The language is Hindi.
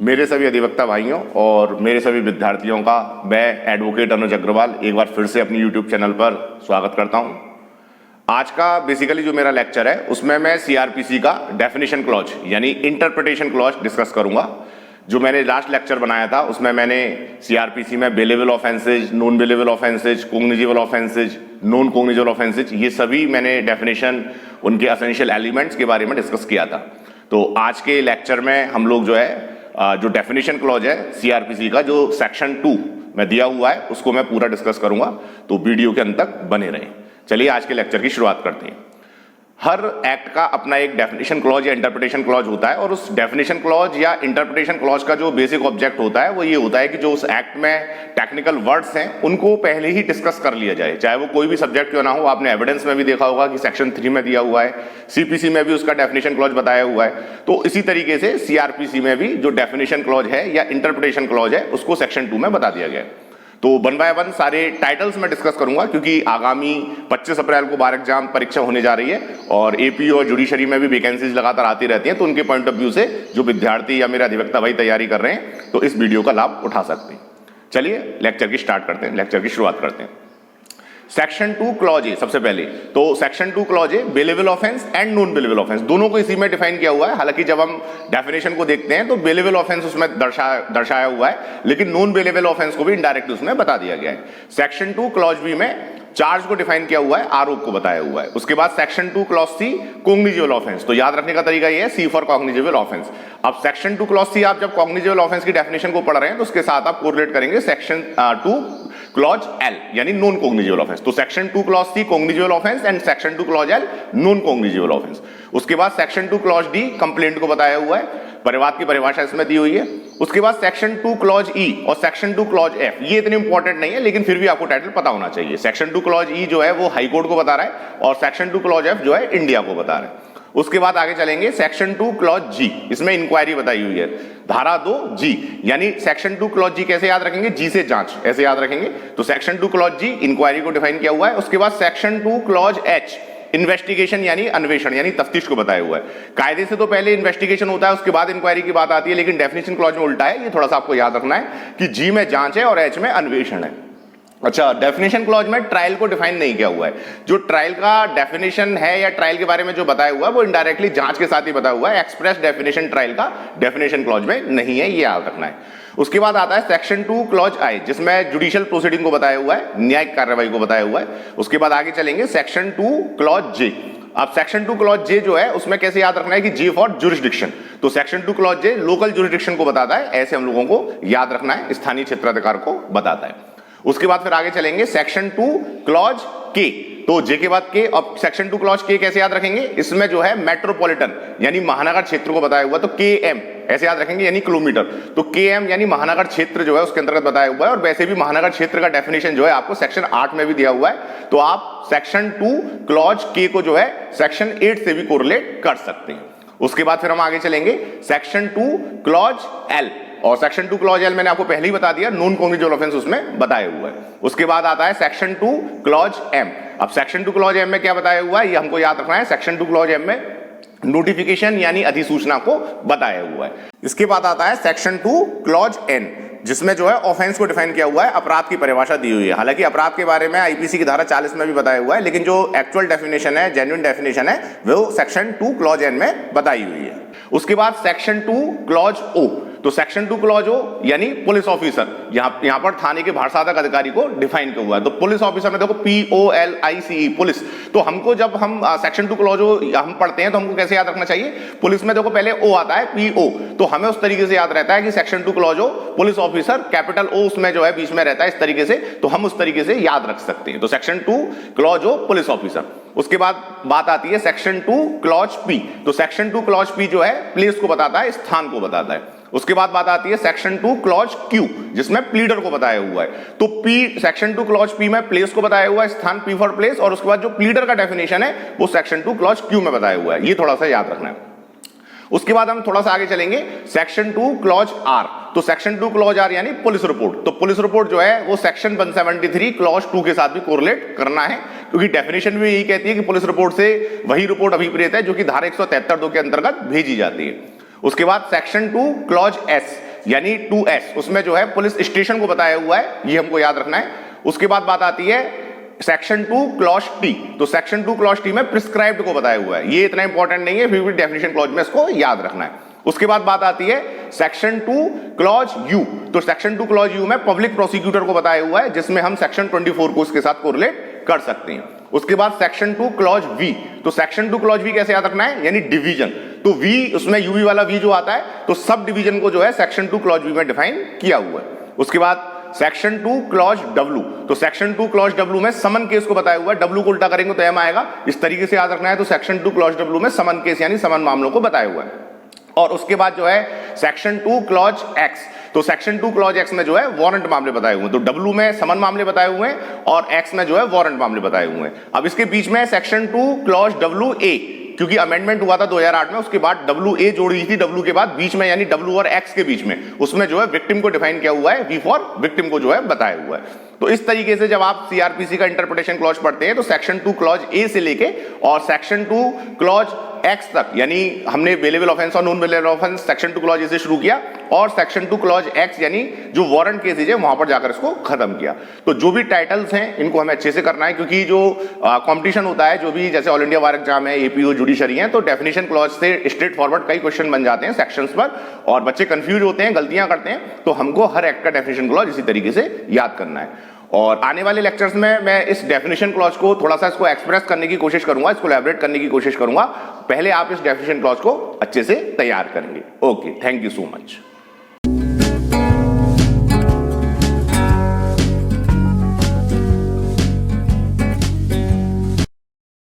मेरे सभी अधिवक्ता भाइयों और मेरे सभी विद्यार्थियों का मैं एडवोकेट अनुज अग्रवाल एक बार फिर से अपनी यूट्यूब चैनल पर स्वागत करता हूं। आज का बेसिकली जो मेरा लेक्चर है उसमें मैं सीआरपीसी का डेफिनेशन क्लॉज यानी इंटरप्रिटेशन क्लॉज डिस्कस करूंगा। जो मैंने लास्ट लेक्चर बनाया था उसमें मैंने सीआरपीसी में bailable offences, non bailable offences, cognizable offences, non cognizable offences, ये सभी मैंने डेफिनेशन उनके एसेंशियल एलिमेंट्स के बारे में डिस्कस किया था। तो आज के लेक्चर में हम लोग जो है जो डेफिनेशन क्लॉज है सीआरपीसी का जो सेक्शन 2 में दिया हुआ है उसको मैं पूरा डिस्कस करूंगा, तो वीडियो के अंत तक बने रहें। चलिए आज के लेक्चर की शुरुआत करते हैं। हर एक्ट का अपना एक डेफिनेशन क्लॉज या इंटरप्रिटेशन क्लॉज होता है और उस डेफिनेशन क्लॉज या इंटरप्रिटेशन क्लॉज का जो बेसिक ऑब्जेक्ट होता है वो ये होता है कि जो उस एक्ट में टेक्निकल वर्ड्स हैं उनको पहले ही डिस्कस कर लिया जाए, चाहे वो कोई भी सब्जेक्ट क्यों ना हो। आपने एविडेंस में भी देखा होगा कि सेक्शन 3 में दिया हुआ है, सीपीसी में भी उसका डेफिनेशन क्लॉज बताया हुआ है। तो इसी तरीके से सीआरपीसी में भी जो डेफिनेशन क्लॉज है या इंटरप्रिटेशन क्लॉज है उसको सेक्शन 2 में बता दिया गया है। तो 1 बाय 1 सारे टाइटल्स में डिस्कस करूंगा क्योंकि आगामी 25 अप्रैल को बार एग्जाम परीक्षा होने जा रही है और एपी और जुडिशरी में भी वैकेंसीज लगातार आती रहती हैं। तो उनके पॉइंट ऑफ व्यू से जो विद्यार्थी या मेरे अधिवक्ता भाई तैयारी कर रहे हैं तो इस वीडियो का लाभ उठा सकते हैं। चलिए लेक्चर की स्टार्ट करते हैं, लेक्चर की शुरुआत करते हैं। सेक्शन 2 क्लॉज ए सबसे पहले तो section 2 clause A bailable offence and non bailable offence दोनों को इसी में डिफाइन किया हुआ है। हालांकि जब हम डेफिनेशन को देखते हैं तो बेलेबल ऑफेंस उसमें दर्शाया हुआ है, लेकिन नॉन बेलेबल ऑफेंस को भी इनडायरेक्टली उसमें बता दिया गया है। सेक्शन 2 क्लॉज बी में चार्ज को डिफाइन किया हुआ है, आरोप को बताया हुआ है। उसके बाद section 2 clause C cognizable offence, तो याद रखने का तरीका ये है सी फॉर कॉग्निजेबल ऑफेंस। अब सेक्शन 2 क्लॉज सी आप जब कॉग्निजेबल ऑफेंस की डेफिनेशन को पढ़ रहे हैं तो उसके साथ आप कोरिलेट करेंगे सेक्शन 2 क्लॉज एल यानी नॉन कॉग्निजेबल ऑफेंस। तो section 2 clause C cognizable offence and section 2 clause L non cognizable offence. उसके बाद सेक्शन 2 क्लॉज डी कंप्लेंट को बताया हुआ है, परिवाद की परिभाषा इसमें दी हुई है। उसके बाद सेक्शन 2 क्लॉज ई और सेक्शन 2 क्लॉज एफ, ये इतने इंपॉर्टेंट नहीं है लेकिन फिर भी आपको टाइटल पता होना चाहिए। सेक्शन 2 क्लॉज ई जो है वो हाई कोर्ट को बता रहा है और सेक्शन 2 क्लॉज एफ जो है इंडिया को बता रहा है। उसके बाद आगे चलेंगे सेक्शन 2 क्लॉज जी, इसमें इंक्वायरी बताई हुई है, धारा 2 जी, यानी सेक्शन 2 क्लॉज जी कैसे याद रखेंगे, जी से जांच ऐसे याद रखेंगे। तो सेक्शन 2 क्लॉज जी इंक्वायरी को डिफाइन किया हुआ है। उसके बाद सेक्शन 2 क्लॉज एच इन्वेस्टिगेशन यानी अन्वेषण यानी तफ्तीश को बताया हुआ है। कायदे से तो पहले इन्वेस्टिगेशन होता है उसके बाद इंक्वायरी की बात आती है, लेकिन डेफिनेशन क्लॉज में उल्टा है। ये थोड़ा सा आपको याद रखना है कि जी में जांच है और एच में अन्वेषण है। अच्छा, डेफिनेशन क्लॉज में ट्रायल को डिफाइन नहीं किया हुआ है। जो ट्रायल का डेफिनेशन है या ट्रायल के बारे में जो बताया हुआ है वो इनडायरेक्टली जांच के साथ ही बताया हुआ है। एक्सप्रेस डेफिनेशन ट्रायल का डेफिनेशन क्लॉज में नहीं है, ये याद रखना है। उसके बाद आता है सेक्शन 2 क्लॉज आई जिसमें जुडिशियल प्रोसीडिंग को बताया हुआ है, न्यायिक कार्रवाई को बताया हुआ है। उसके बाद आगे चलेंगे सेक्शन 2 क्लॉज जे। अब सेक्शन 2 क्लॉज जे जो है उसमें कैसे याद रखना है कि जे फॉर जुरिस्डिक्शन, तो सेक्शन 2 क्लॉज जे लोकल जुरिस्डिक्शन को बताता है, ऐसे हम लोगों को याद रखना है, स्थानीय क्षेत्राधिकार को बताता है। उसके बाद फिर आगे चलेंगे सेक्शन 2 क्लॉज के, तो जे के बाद के। अब सेक्शन 2 क्लॉज के कैसे याद रखेंगे, इसमें जो है मेट्रोपॉलिटन यानी महानगर क्षेत्र को बताया हुआ, तो के एम ऐसे याद रखेंगे यानी किलोमीटर। तो के एम यानी महानगर क्षेत्र जो है उसके अंतर्गत बताया हुआ है। और वैसे भी महानगर क्षेत्र का डेफिनेशन जो है आपको सेक्शन 8 में भी दिया हुआ है, तो आप सेक्शन 2 क्लॉज के को जो है सेक्शन 8 से भी कोरिलेट कर सकते हैं। उसके बाद फिर हम आगे चलेंगे सेक्शन 2 क्लॉज एल, और सेक्शन 2 क्लॉज एल मैंने आपको पहले ही बता दिया, नॉन कॉग्निजेबल ऑफेंस उसमें बताया हुआ है। उसके बाद आता है सेक्शन 2 क्लॉज एम। अब सेक्शन 2 क्लॉज एम में क्या बताया हुआ है ये हमको याद रखना है। सेक्शन 2 क्लॉज एम में नोटिफिकेशन यानी अधिसूचना को बताया हुआ है। इसके बाद आता है सेक्शन 2 क्लॉज एन जिसमें जो है ऑफेंस को डिफाइन किया हुआ है, अपराध की परिभाषा दी हुई है। हालांकि अपराध के बारे में आईपीसी की धारा 40 में भी बताया हुआ है, लेकिन जो एक्चुअल डेफिनेशन है, जेन्युइन डेफिनेशन है, वो सेक्शन 2 क्लॉज एन में बताई हुई है। उसके बाद सेक्शन 2 क्लॉज ओ, तो सेक्शन 2 क्लॉज ओ यानी पुलिस ऑफिसर, यहां पर थाने के भारसाधक अधिकारी को डिफाइन किया हुआ है। तो पुलिस ऑफिसर में देखो POLICE पुलिस, तो हमको जब हम सेक्शन 2 क्लॉज ओ हम पढ़ते हैं तो हमको कैसे याद रखना चाहिए, पुलिस में देखो पहले ओ आता है PO, तो हमें उस तरीके से याद रहता है कि सेक्शन 2 क्लॉज ओ पुलिस ऑफिसर, कैपिटल O उसमें जो है बीच में रहता है इस तरीके से, तो हम उस तरीके से याद रख सकते हैं। तो सेक्शन 2 क्लॉज ओ पुलिस ऑफिसर। उसके बाद बात आती है सेक्शन 2 क्लॉज पी, तो सेक्शन 2 क्लॉज पी जो है प्लेस को बताता है, स्थान को बताता है। उसके बाद बात आती है सेक्शन 2 क्लॉज क्यू जिसमें प्लीडर को बताया हुआ है। तो पी सेक्शन 2 क्लॉज पी में प्लेस को बताया हुआ है, स्थान P फॉर प्लेस, और उसके बाद जो प्लीडर का डेफिनेशन है वो सेक्शन 2 क्लॉज क्यू में बताया हुआ है, ये थोड़ा सा याद रखना है। उसके बाद हम थोड़ा सा आगे चलेंगे सेक्शन 2 क्लॉज आर, तो सेक्शन 2 क्लॉज आर यानी पुलिस रिपोर्ट। तो पुलिस रिपोर्ट जो है वो सेक्शन 173 क्लॉज 2 के साथ भी कोरिलेट करना है, क्योंकि डेफिनेशन भी यही कहती है कि पुलिस रिपोर्ट से वही रिपोर्ट अभिप्रेत है जो कि धारा 173(2) के अंतर्गत भेजी जाती है। उसके बाद सेक्शन 2 क्लॉज एस यानी 2S, उसमें जो है पुलिस स्टेशन को बताया हुआ है, ये हमको याद रखना है। उसके बाद बात आती है सेक्शन 2 क्लॉज टी, तो सेक्शन 2 क्लॉज टी में प्रिस्क्राइब्ड को बताया हुआ है, ये इतना इंपॉर्टेंट नहीं है, फिर भी डेफिनेशन क्लॉज में इसको याद रखना है। उसके बाद बात आती है सेक्शन 2 क्लॉज यू, तो सेक्शन 2 क्लॉज यू में पब्लिक प्रोसिक्यूटर को बताया हुआ है, जिसमें हम सेक्शन 24 को इसके साथ कोरिलेट कर सकते हैं। उसके बाद सेक्शन 2 क्लॉज वी, तो सेक्शन 2 क्लॉज वी कैसे याद रखना है, यानी डिवीजन, तो वी उसमें यूवी वाला वी जो आता है, तो सब डिवीजन को जो है सेक्शन 2 क्लॉज वी में डिफाइन किया हुआ है। उसके बाद सेक्शन 2 क्लॉज डब्ल्यू, तो सेक्शन 2 क्लॉज डब्ल्यू में समन केस को बताया हुआ है, डब्ल्यू को उल्टा करेंगे तो एम आएगा, इस तरीके से याद रखना है। तो सेक्शन 2 क्लॉज डब्ल्यू में समन केस यानी समन मामलों को बताया हुआ है। और उसके बाद जो है सेक्शन 2 क्लॉज एक्स, तो सेक्शन 2 क्लॉज एक्स में जो है वारंट मामले बताए हुए हैं, तो डब्ल्यू में समन मामले बताए हुए हैं और एक्स में जो है वारंट मामले बताए हुए हैं। अब इसके बीच में सेक्शन 2 क्लॉज डब्ल्यू ए, क्योंकि अमेंडमेंट हुआ था 2008 में, उसके बाद डब्ल्यू ए जोड़ी थी, डब्ल्यू के बाद बीच में यानी डब्ल्यू और एक्स के बीच में, उसमें जो है विक्टिम को डिफाइन किया हुआ है, वी फॉर विक्टिम को जो है बताया हुआ है। तो इस तरीके से जब आप सीआरपीसी का इंटरप्रिटेशन क्लॉज पढ़ते हैं तो सेक्शन 2 क्लॉज ए से लेके और सेक्शन 2 क्लॉज एक्स तक, यानी हमने बेलेबल ऑफेंस और non bailable offence section 2 clause A से शुरू किया और सेक्शन 2 क्लॉज एक्स यानी जो वारंट केसेज है वहां पर जाकर इसको खत्म किया। तो जो भी टाइटल्स हैं इनको हमें अच्छे से करना है, क्योंकि जो कंपटीशन होता है, जो भी जैसे ऑल इंडिया बार एग्जाम है, एपीओ, जुडिशरी है, तो डेफिनेशन क्लॉज से स्ट्रेट फॉरवर्ड कई क्वेश्चन बन जाते हैं सेक्शंस पर और बच्चे कंफ्यूज होते हैं, गलतियां करते हैं, तो हमको हर एक्ट का डेफिनेशन क्लॉज इसी तरीके से याद करना है। और आने वाले लेक्चर्स में मैं इस डेफिनेशन क्लॉज को थोड़ा सा इसको एक्सप्रेस करने की कोशिश करूंगा, इसको एलैबोरेट करने की कोशिश करूंगा। पहले आप इस डेफिनेशन क्लॉज को अच्छे से तैयार करेंगे। Okay, thank you so much.